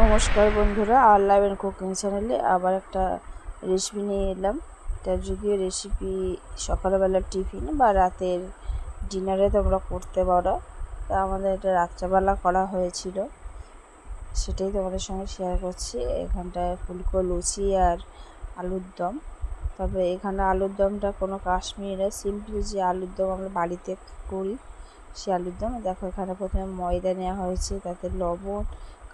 নমস্কার বন্ধুরা, আর live and cooking চ্যানেলে আবার একটা রেসিপি নিয়ে এলাম। এটা যদিও রেসিপি সকালবেলার টিফিন বা রাতের ডিনারে তোমরা করতে পারো। তা আমাদের এটা রাত্রেবেলা করা হয়েছিল, সেটাই তোমাদের সঙ্গে শেয়ার করছি। এখানটায় ফুলকো লুচি আর আলুর দম। তবে এখানে আলুর দমটা কোনো কাশ্মীরে সিম্পল যে আলুর দম আমরা বাড়িতে করি সে আলুর দম। দেখো এখানে প্রথমে ময়দা নেওয়া হয়েছে, তাতে লবণ,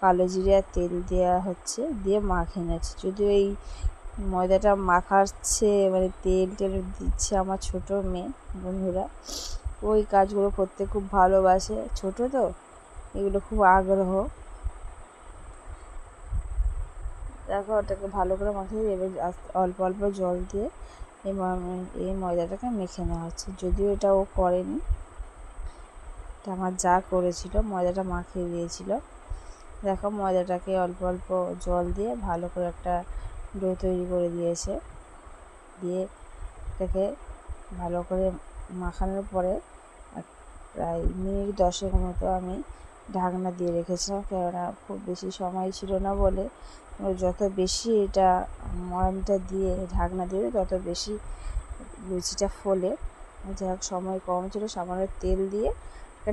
কালো জিরে আর তেল দেওয়া হচ্ছে, দিয়ে মাখিয়ে নিচ্ছে। যদিও এই ময়দাটা মাখাচ্ছে মানে তেল দিচ্ছে আমার ছোটো মেয়ে। বন্ধুরা ওই কাজগুলো করতে খুব ভালোবাসে, ছোটো তো এগুলো খুব আগ্রহ। দেখো ওটাকে ভালো করে মাখিয়ে এবার অল্প অল্প জল দিয়ে এই ময়দাটাকে মেখে নেওয়া হচ্ছে। যদিও এটা ও করেনি, এটা আমার যা করেছিল, ময়দাটা মাখিয়ে দিয়েছিল। দেখো ময়দাটাকে অল্প অল্প জল দিয়ে ভালো করে একটা ডো তৈরি করে দিয়েছে। দিয়ে এটাকে ভালো করে মাখানোর পরে প্রায় মিনিট 10 মতো আমি ঢাকনা দিয়ে রেখেছিলাম, কেননা খুব বেশি সময় ছিল না বলে। যত বেশি এটা ময়ামটা দিয়ে ঢাকনা দিয়ে তত বেশি লুচিটা ফোলে। যাই হোক সময় কম ছিল, সামান্য তেল দিয়ে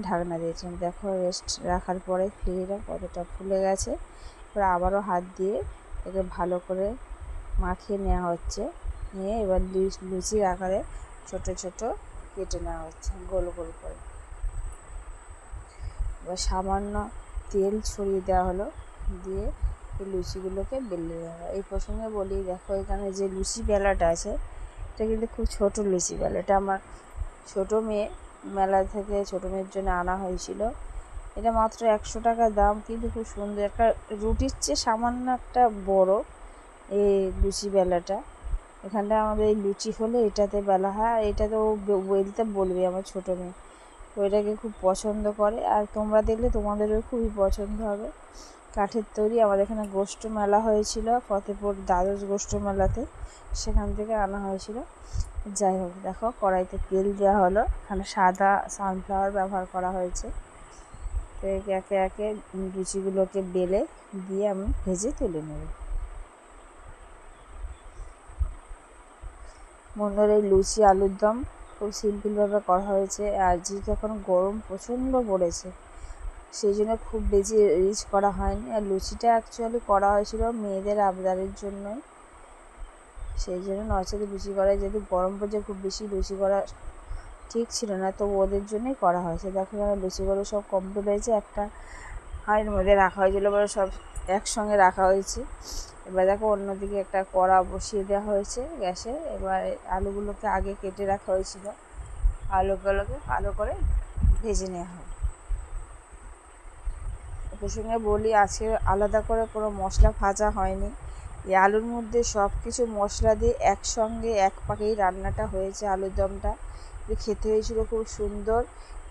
ঢাকনা দিয়েছিলাম। দেখো রেস্ট রাখার পরে ফিরে এলাম, কতটা ফুলে গেছে। এবার আবারও হাত দিয়ে একে ভালো করে মাখিয়ে নেওয়া হচ্ছে। নিয়ে এবার লুচির আকারে ছোট ছোট কেটে নেওয়া হচ্ছে গোল গোল করে। এবার সামান্য তেল ছড়িয়ে দেওয়া হলো, দিয়ে এই লুচিগুলোকে বেলে দেওয়া। এই প্রসঙ্গে বলি, দেখো এখানে যে লুচি বেলাটা আছে এটা কিন্তু খুব ছোটো লুচি বেলা। এটা আমার ছোটো মেয়ে মেলা থেকে ছোটো মেয়ের জন্য আনা হয়েছিল। এটা মাত্র 100 টাকা দাম, কিন্তু খুব সুন্দর, একটা রুটির চেয়ে সামান্য একটা বড় এই লুচি বেলাটা। এখানটা আমাদের এই লুচি হলে এটাতে বেলা হয়, আর এটাতে ও বেলতে বলবে আমার ছোটো মেয়ে, ওইটাকে খুব পছন্দ করে। আর তোমরা দেখলে তোমাদেরও খুবই পছন্দ হবে। কাঠের তৈরি। আমাদের এখানে গোষ্ঠ মেলা হয়েছিল, ফতেপুর দ্বাদশ গোষ্ঠ মেলাতে, সেখান থেকে আনা হয়েছিল। যাই হোক, দেখো কড়াইতে তেল দেওয়া হলো, এখানে সাদা সানফ্লাওয়ার ব্যবহার করা হয়েছে। তো একে একে লুচিগুলোকে বেলে দিয়ে আমি ভেজে তুলে নেব। বন্ধুরা এই লুচি আলুর দম খুব সিম্পলভাবে করা হয়েছে। আর যেহেতু এখন গরম প্রচণ্ড পড়েছে, সেই জন্য খুব বেশি রিচ করা হয়নি। আর লুচিটা অ্যাকচুয়ালি করা হয়েছিল মেয়েদের আবদারের জন্যই, সেই জন্য নচেত লুচি করা, যেহেতু গরম পড়ছে খুব বেশি লুচি করা ঠিক ছিল না, তো ওদের জন্যই করা হয়েছে। দেখো এখানে লুচিগুলো সব কমপ্লিট হয়েছে, একটা হাঁড়ির মধ্যে রাখা হয়েছিল বলে সব একসঙ্গে রাখা হয়েছে। এবার দেখো অন্যদিকে একটা কড়া বসিয়ে দেওয়া হয়েছে গ্যাসে। এবার আলুগুলোকে আগে কেটে রাখা হয়েছিল, আলুগুলোকে ভালো করে ভেজে নেওয়া হয়। প্রসঙ্গে বলি, আজকে আলাদা করে কোনো মশলা ভাজা হয়নি। এই আলুর মধ্যে সব কিছু মশলা দিয়ে একসঙ্গে এক পাকেই রান্নাটা হয়েছে। আলুর দমটা খেতে হয়েছিল খুব সুন্দর।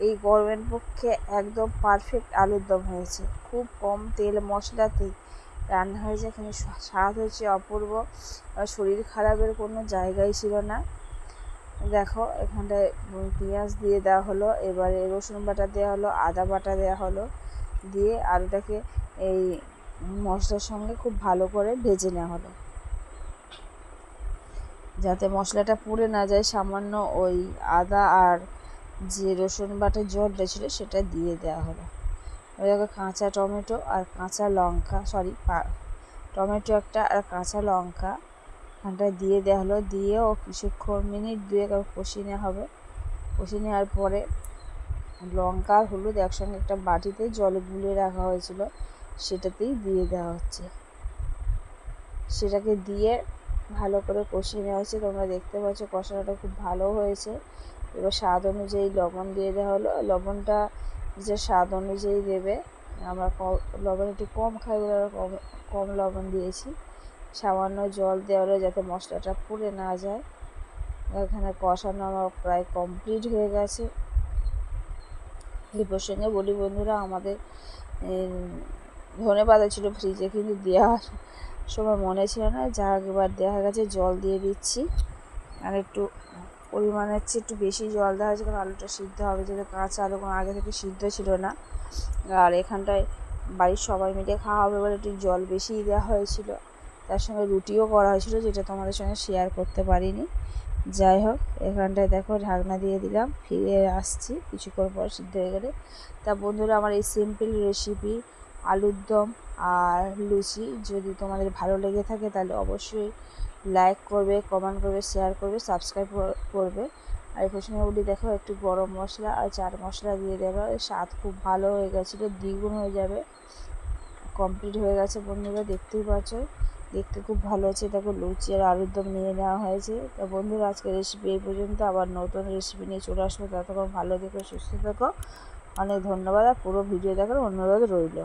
এই গরমের পক্ষে একদম পারফেক্ট আলুর দম হয়েছে, খুব কম তেল মশলাতেই রান্না হয়েছে। এখানে স্বাদ হয়েছে অপূর্ব, শরীর খারাপের কোনো জায়গাই ছিল না। দেখো এখানটায় পেঁয়াজ দিয়ে দেওয়া হলো, এবারে রসুন বাটা দেওয়া হলো, আদা বাটা দেওয়া হলো, দিয়ে আলুটাকে এই মশলার সঙ্গে খুব ভালো করে ভেজে নেওয়া হলো। যাতে মশলাটা পুড়ে না যায়, সামান্য ওই আদা আর যে রসুন বাটার জলটা ছিল সেটা দিয়ে দেওয়া হলো। ওইটাকে কাঁচা টমেটো আর কাঁচা লঙ্কা, টমেটো একটা আর কাঁচা লঙ্কা এখানটায় দিয়ে দেওয়া হলো। দিয়েও কিছুক্ষণ মিনিট 2 কষিয়ে নেওয়া হবে। কষিয়ে নেওয়ার পরে লঙ্কা আর হলুদ একসঙ্গে একটা বাটিতে জলে গুলিয়ে রাখা হয়েছিল, সেটাতেই দিয়ে দেওয়া হচ্ছে। সেটাকে দিয়ে ভালো করে কষিয়ে নেওয়া হয়েছে। তোমরা দেখতে পাচ্ছ কষানোটা খুব ভালো হয়েছে। এবার স্বাদ অনুযায়ী লবণ দিয়ে দেওয়া হলো। লবণটা যে স্বাদ অনুযায়ী দেবে, আমরা লবণ একটু কম খাই বলে কম লবণ দিয়েছি। সামান্য জল দেওয়া হলো যাতে মশলাটা পুড়ে না যায়। এখানে কষানো আমার প্রায় কমপ্লিট হয়ে গেছে। এই প্রসঙ্গে বলি বন্ধুরা, আমাদের ধনেপাতা ছিল ফ্রিজে, কিন্তু দেওয়ার সময় মনে ছিল না, যা একবার দেওয়া গেছে। জল দিয়ে দিচ্ছি, আর একটু পরিমাণের চেয়ে একটু বেশি জল দেওয়া হয়েছে, কারণ আলুটা সিদ্ধ হবে, যেহেতু কাঁচা আলু কোনো আগে থেকে সিদ্ধ ছিল না। আর এখানটায় বাড়ির সবাই মিলে খাওয়া হবে বলে একটু জল বেশিই দেওয়া হয়েছিল, তার সঙ্গে রুটিও করা হয়েছিল, যেটা তোমাদের সঙ্গে শেয়ার করতে পারিনি। যাই হোক, এখানটায় দেখো ঢাকনা দিয়ে দিলাম, ফিরে আসছি কিছুক্ষণ পর সিদ্ধ হয়ে গেলে। তা বন্ধুরা, আমার এই সিম্পল রেসিপি আলুর দম আর লুচি যদি তোমাদের ভালো লেগে থাকে তাহলে অবশ্যই লাইক করবে, কমেন্ট করবে, শেয়ার করবে, সাবস্ক্রাইব করবে। আর এই প্রসঙ্গে বলি, দেখো একটু গরম মশলা আর চাট মশলা দিয়ে দেবে, স্বাদ খুব ভালো হয়ে গেছিলো, দ্বিগুণ হয়ে যাবে। কমপ্লিট হয়ে গেছে বন্ধুরা, দেখতেই পাচ্ছ, দেখতে খুব ভালো হচ্ছে। দেখো লুচি আর আলুর দম নিয়ে নেওয়া হয়েছে। তা বন্ধুরা, আজকের রেসিপি এই পর্যন্ত, আবার নতুন রেসিপি নিয়ে চলে আসবো। ততক্ষণ ভালো থেকো, সুস্থ থেকো, অনেক ধন্যবাদ। আর পুরো ভিডিও দেখার অনুরোধ রইল।